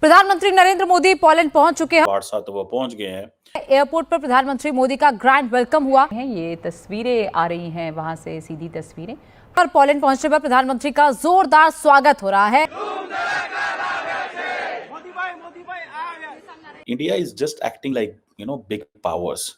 प्रधानमंत्री नरेंद्र मोदी पोलैंड पहुंच चुके हैं। वार्सा तो वो पहुंच गए हैं। एयरपोर्ट पर प्रधानमंत्री मोदी का ग्रैंड वेलकम हुआ है। ये तस्वीरें आ रही हैं वहां से, सीधी तस्वीरें। पर पोलैंड पहुंचने पर प्रधानमंत्री का जोरदार स्वागत हो रहा है। India is just acting like big powers.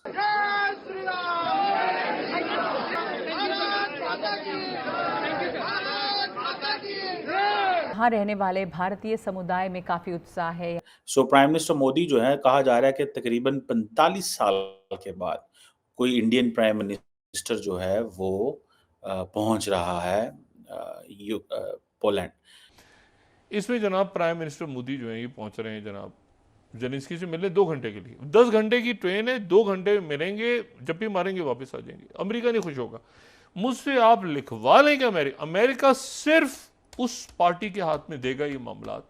यहाँ रहने वाले भारतीय समुदाय में काफी उत्साह है। सो प्राइम मिनिस्टर मोदी जो है, कहा जा रहा है कि तकरीबन 45 साल के बाद कोई इंडियन प्राइम मिनिस्टर जो है वो पहुंच रहा है पोलैंड। इसमें जनाब प्राइम मिनिस्टर मोदी जो है ये पहुंच रहे हैं जनाब जेलेंस्की से मिलने 2 घंटे के लिए। 10 घंटे की ट्रेन है, 2 घंटे मिलेंगे, जब भी मारेंगे वापस आ जाएंगे। अमेरिका नहीं खुश होगा। मुझसे आप लिखवा लें कि अमेरिका सिर्फ उस पार्टी के हाथ में देगा ये मामलात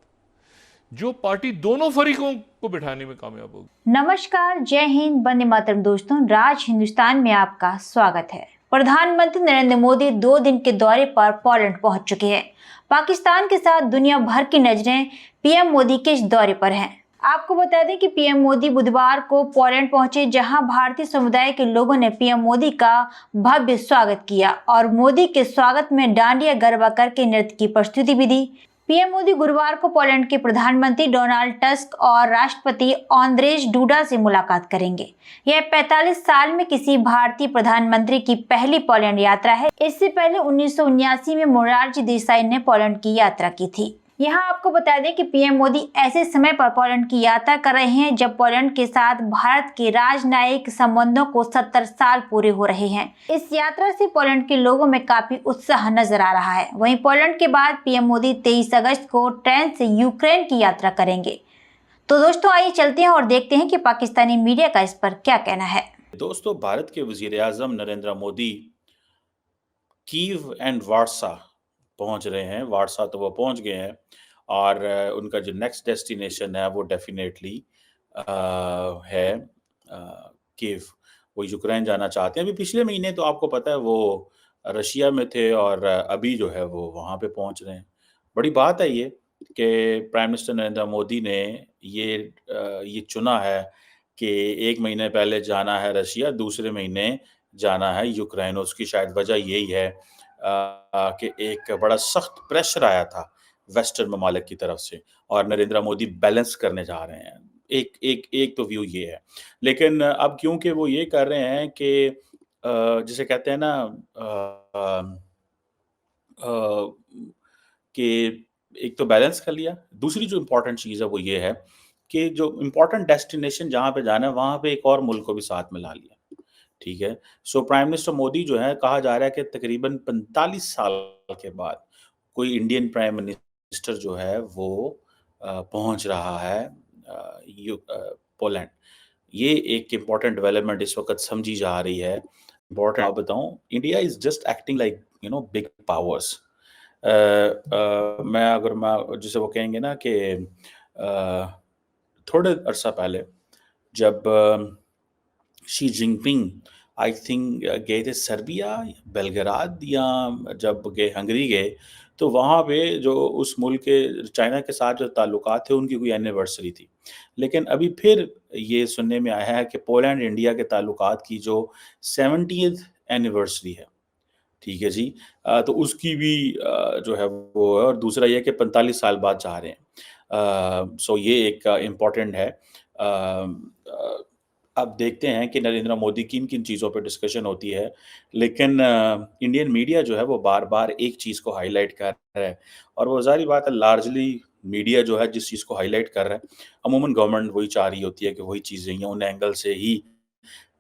जो पार्टी दोनों फरीकों को बिठाने में कामयाब होगी। नमस्कार, जय हिंद, वंदे मातरम। दोस्तों, राज हिंदुस्तान में आपका स्वागत है। प्रधानमंत्री नरेंद्र मोदी 2 दिन के दौरे पर पोलैंड पहुंच चुके हैं। पाकिस्तान के साथ दुनिया भर की नजरें पीएम मोदी के इस दौरे पर हैं। आपको बता दें कि पीएम मोदी बुधवार को पोलैंड पहुंचे, जहां भारतीय समुदाय के लोगों ने पीएम मोदी का भव्य स्वागत किया और मोदी के स्वागत में डांडिया गरबा करके नृत्य की प्रस्तुति भी दी। पीएम मोदी गुरुवार को पोलैंड के प्रधानमंत्री डोनाल्ड टस्क और राष्ट्रपति आंद्रेज डूडा से मुलाकात करेंगे। यह 45 साल में किसी भारतीय प्रधानमंत्री की पहली पोलैंड यात्रा है। इससे पहले 1979 में मोरारजी देसाई ने पोलैंड की यात्रा की थी। यहाँ आपको बता दें कि पीएम मोदी ऐसे समय पर पोलैंड की यात्रा कर रहे हैं जब पोलैंड के साथ भारत के राजनयिक संबंधों को 70 साल पूरे हो रहे हैं। इस यात्रा से पोलैंड के लोगों में काफी उत्साह नजर आ रहा है। वहीं पोलैंड के बाद पीएम मोदी 23 अगस्त को ट्रेन से यूक्रेन की यात्रा करेंगे। तो दोस्तों, आइए चलते हैं और देखते हैं कि पाकिस्तानी मीडिया का इस पर क्या कहना है। दोस्तों, भारत के वजीर आजम Narendra Modi Kyiv and Warsaw पहुंच रहे हैं। वार्सा तो वो पहुंच गए हैं और उनका जो नेक्स्ट डेस्टिनेशन है वो डेफिनेटली है कीव। वो यूक्रेन जाना चाहते हैं। अभी पिछले महीने तो आपको पता है वो रशिया में थे और अभी जो है वो वहाँ पे पहुंच रहे हैं। बड़ी बात है ये कि प्राइम मिनिस्टर नरेंद्र मोदी ने ये चुना है कि 1 महीने पहले जाना है रशिया, दूसरे महीने जाना है यूक्रेन। उसकी शायद वजह यही है कि एक बड़ा सख्त प्रेशर आया था वेस्टर्न ममालिक की तरफ से और नरेंद्र मोदी बैलेंस करने जा रहे हैं। एक तो व्यू ये है। लेकिन अब क्योंकि वो ये कर रहे हैं कि जिसे कहते हैं ना कि एक तो बैलेंस कर लिया, दूसरी जो इम्पोर्टेंट चीज़ है वो ये है कि जो इम्पोर्टेंट डेस्टिनेशन जहाँ पे जाना है वहाँ पे एक और मुल्क को भी साथ में ला लिया। ठीक है। सो प्राइम मिनिस्टर मोदी जो है, कहा जा रहा है कि तकरीबन 45 साल के बाद कोई इंडियन प्राइम मिनिस्टर जो है वो पहुंच रहा है पोलैंड। ये एक इम्पॉर्टेंट डेवलपमेंट इस वक्त समझी जा रही है। इम्पॉर्टेंट आप बताऊं, India is just acting like big powers. मैं जिसे वो कहेंगे ना कि थोड़े अरसा पहले जब शी जिनपिंग आई थिंक गए थे सर्बिया, बेलग्राद, या जब गए हंगरी गए, तो वहाँ पे जो उस मुल्क के चाइना के साथ जो ताल्लुकात थे उनकी कोई एनिवर्सरी थी। लेकिन अभी फिर ये सुनने में आया है कि पोलैंड इंडिया के ताल्लुकात की जो 70th एनिवर्सरी है, ठीक है जी, तो उसकी भी जो है वो है। और दूसरा ये कि 45 साल बाद जा रहे हैं। सो ये एक इम्पॉर्टेंट है। अब देखते हैं कि नरेंद्र मोदी किन-किन चीज़ों पे डिस्कशन होती है। लेकिन इंडियन मीडिया जो है वो बार-बार एक चीज़ को हाइलाइट कर रहा है और वो ज़ाहिर बात है, लार्जली मीडिया जो है जिस चीज़ को हाइलाइट कर रहा है, अमूमन गवर्नमेंट वही चाह रही होती है कि वही चीज़ें ही उन एंगल से ही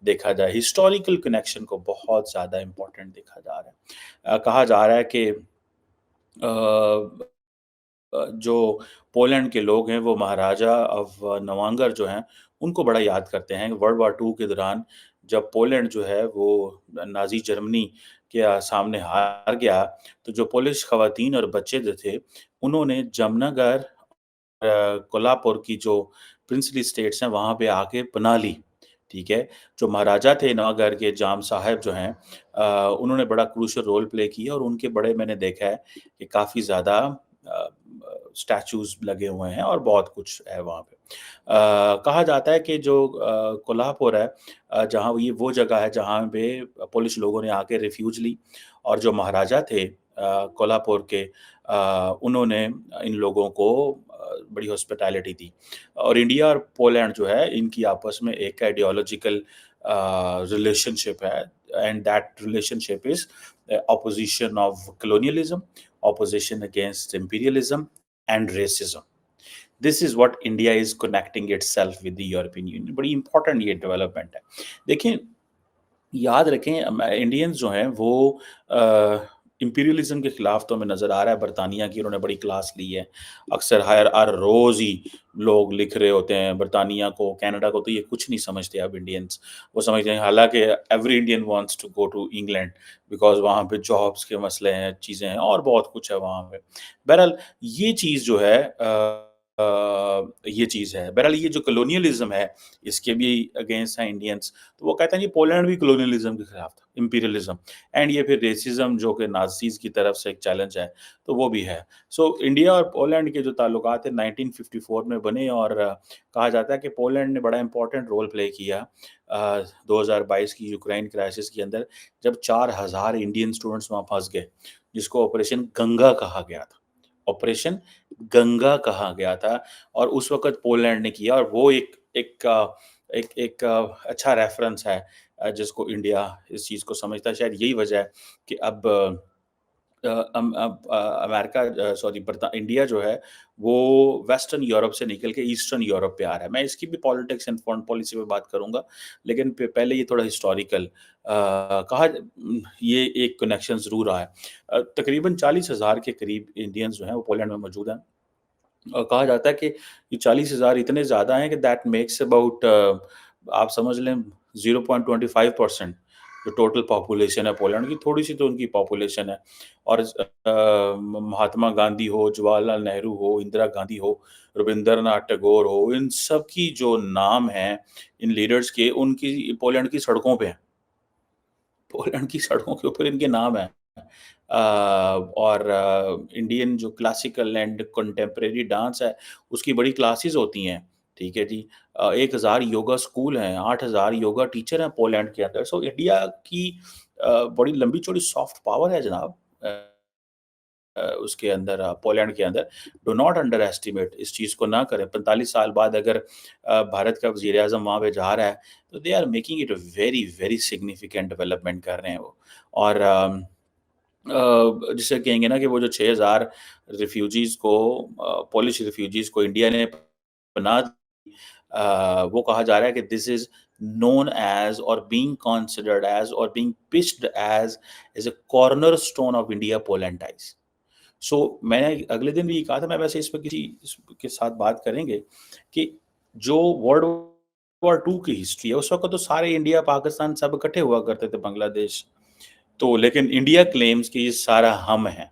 देखा जाए। हिस्टोरिकल कनेक्शन को बहुत ज़्यादा इम्पोर्टेंट देखा जा रहा है। कहा जा रहा है कि जो पोलैंड के लोग हैं वो महाराजा ऑफ नवांगर जो हैं उनको बड़ा याद करते हैं। वर्ल्ड वॉर 2 के दौरान जब पोलैंड जो है वो नाज़ी जर्मनी के सामने हार गया, तो जो पोलिश ख़वातीन और बच्चे जो थे उन्होंने जमनागढ़ कोल्हापुर की जो प्रिंसली स्टेट्स हैं वहाँ पे आके पनाह ली। ठीक है। जो महाराजा थे नवागढ़ के, जाम साहब जो हैं, उन्होंने बड़ा क्रूशियल रोल प्ले किया और उनके बड़े मैंने देखा है कि काफ़ी ज़्यादा स्टैचूज लगे हुए हैं और बहुत कुछ है वहाँ पे। कहा जाता है कि जो कोल्हापुर है, जहाँ ये वो जगह है जहाँ पे पोलिश लोगों ने आके रिफ्यूज ली, और जो महाराजा थे कोल्हापुर के, उन्होंने इन लोगों को बड़ी हॉस्पिटैलिटी दी। और इंडिया और पोलैंड जो है, इनकी आपस में एक आइडियोलॉजिकल रिलेशनशिप है, and that relationship is opposition of colonialism, opposition against imperialism and racism. This is what India is connecting itself with the European Union. बड़ी important ये development है। देखिए, याद रखें, इंडियंस जो हैं वो इंपीरियलिज्म के खिलाफ तो हमें नज़र आ रहा है। बरतानिया की उन्होंने बड़ी क्लास ली है। अक्सर हर रोज़ ही लोग लिख रहे होते हैं बरतानिया को, कनाडा को, तो ये कुछ नहीं समझते अब इंडियंस। वो समझते हैं, हालांकि every Indian wants to go to England because वहाँ पे जॉब्स के मसले हैं, चीज़ें हैं और बहुत कुछ है वहाँ पे। बहरहाल ये चीज़ जो है, ये चीज़ है। बहरहाल ये जो कॉलोनियलिज्म है, इसके भी अगेंस्ट हैं इंडियंस। तो वो कहते हैं जी पोलैंड भी कॉलोनियलिज्म के खिलाफ था, इंपीरियलिज्म, एंड ये फिर रेसिज्म जो कि नाज़ीज़ की तरफ से एक चैलेंज है, तो वो भी है। सो इंडिया और पोलैंड के जो ताल्लुकात हैं 1954 में बने, और कहा जाता है कि पोलैंड ने बड़ा इंपॉर्टेंट रोल प्ले किया 2022 की यूक्रेन क्राइसिस के अंदर, जब 4000 इंडियन स्टूडेंट्स वहाँ फंस गए, जिसको ऑपरेशन गंगा कहा गया था। ऑपरेशन गंगा कहा गया था, और उस वक़्त पोलैंड ने किया, और वो एक अच्छा रेफ़रेंस है जिसको इंडिया इस चीज़ को समझता है। शायद यही वजह है कि अब इंडिया जो है वो वेस्टर्न यूरोप से निकल के ईस्टर्न यूरोप पे आ रहा है। मैं इसकी भी पॉलिटिक्स एंड फॉरेन पॉलिसी पे बात करूँगा, लेकिन पहले ये थोड़ा हिस्टोरिकल ये एक कनेक्शन ज़रूर रहा है। तकरीबन 40,000 के करीब इंडियंस जो हैं वो पोलैंड में मौजूद हैं, और कहा जाता है कि ये 40,000 इतने ज़्यादा हैं कि दैट मेक्स अबाउट, आप समझ लें 0.25% जो टोटल पॉपुलेशन है पोलैंड की, थोड़ी सी तो उनकी पॉपुलेशन है। और महात्मा गांधी हो, जवाहरलाल नेहरू हो, इंदिरा गांधी हो, रविंद्रनाथ टैगोर हो, इन सब की जो नाम हैं इन लीडर्स के, उनकी पोलैंड की सड़कों पे हैं। पोलैंड की सड़कों के ऊपर इनके नाम हैं। और इंडियन जो क्लासिकल एंड कंटेम्प्रेरी डांस है, उसकी बड़ी क्लासेस होती हैं, ठीक है जी। 1000 योगा स्कूल हैं, 8000 योगा टीचर हैं पोलैंड के अंदर। सो इंडिया की बड़ी लंबी चौड़ी सॉफ्ट पावर है जनाब, उसके अंदर, पोलैंड के अंदर। डू नॉट अंडर एस्टिमेट, इस चीज़ को ना करें। 45 साल बाद अगर भारत का वज़ीर आज़म वहाँ पे जा रहा है, तो they are making it very very significant development कर रहे हैं वो। और जिसे कहेंगे ना कि वो जो 6000 रिफ्यूजीज़ को, पोलिश रिफ्यूजीज़ को इंडिया ने पनाह दी, वो कहा जा रहा है कि this is known as or being considered as or being pitched as a cornerstone of India-Poland ties. So मैंने अगले दिन भी ये कहा था, मैं वैसे इस पर किसी के साथ बात करेंगे कि जो वर्ल्ड वॉर 2 की हिस्ट्री है, उस वक्त तो सारे इंडिया पाकिस्तान सब इकट्ठे हुआ करते थे, बांग्लादेश तो, लेकिन इंडिया क्लेम्स कि ये सारा हम है,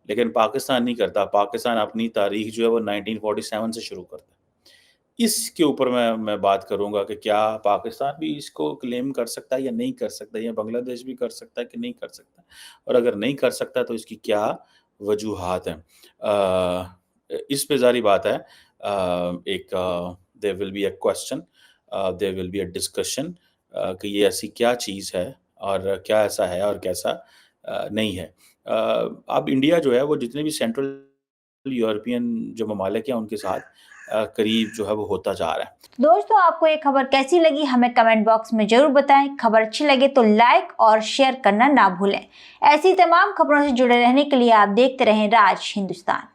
लेकिन पाकिस्तान नहीं करता। पाकिस्तान अपनी तारीख जो है वो 1947 से शुरू करता है। इसके ऊपर मैं बात करूंगा कि क्या पाकिस्तान भी इसको क्लेम कर सकता है या नहीं कर सकता, या बांग्लादेश भी कर सकता है कि नहीं कर सकता, और अगर नहीं कर सकता तो इसकी क्या वजूहात हैं। इस पे जारी बात है, एक there will be a question, there will be a discussion कि ये ऐसी क्या चीज़ है और क्या ऐसा है और कैसा नहीं है। अब इंडिया जो है वो जितने भी सेंट्रल यूरोपियन जो ममालिक हैं उनके साथ करीब जो है वो होता जा रहा है। दोस्तों, आपको ये खबर कैसी लगी हमें कमेंट बॉक्स में जरूर बताएं। खबर अच्छी लगे तो लाइक और शेयर करना ना भूलें। ऐसी तमाम खबरों से जुड़े रहने के लिए आप देखते रहें राज हिंदुस्तान।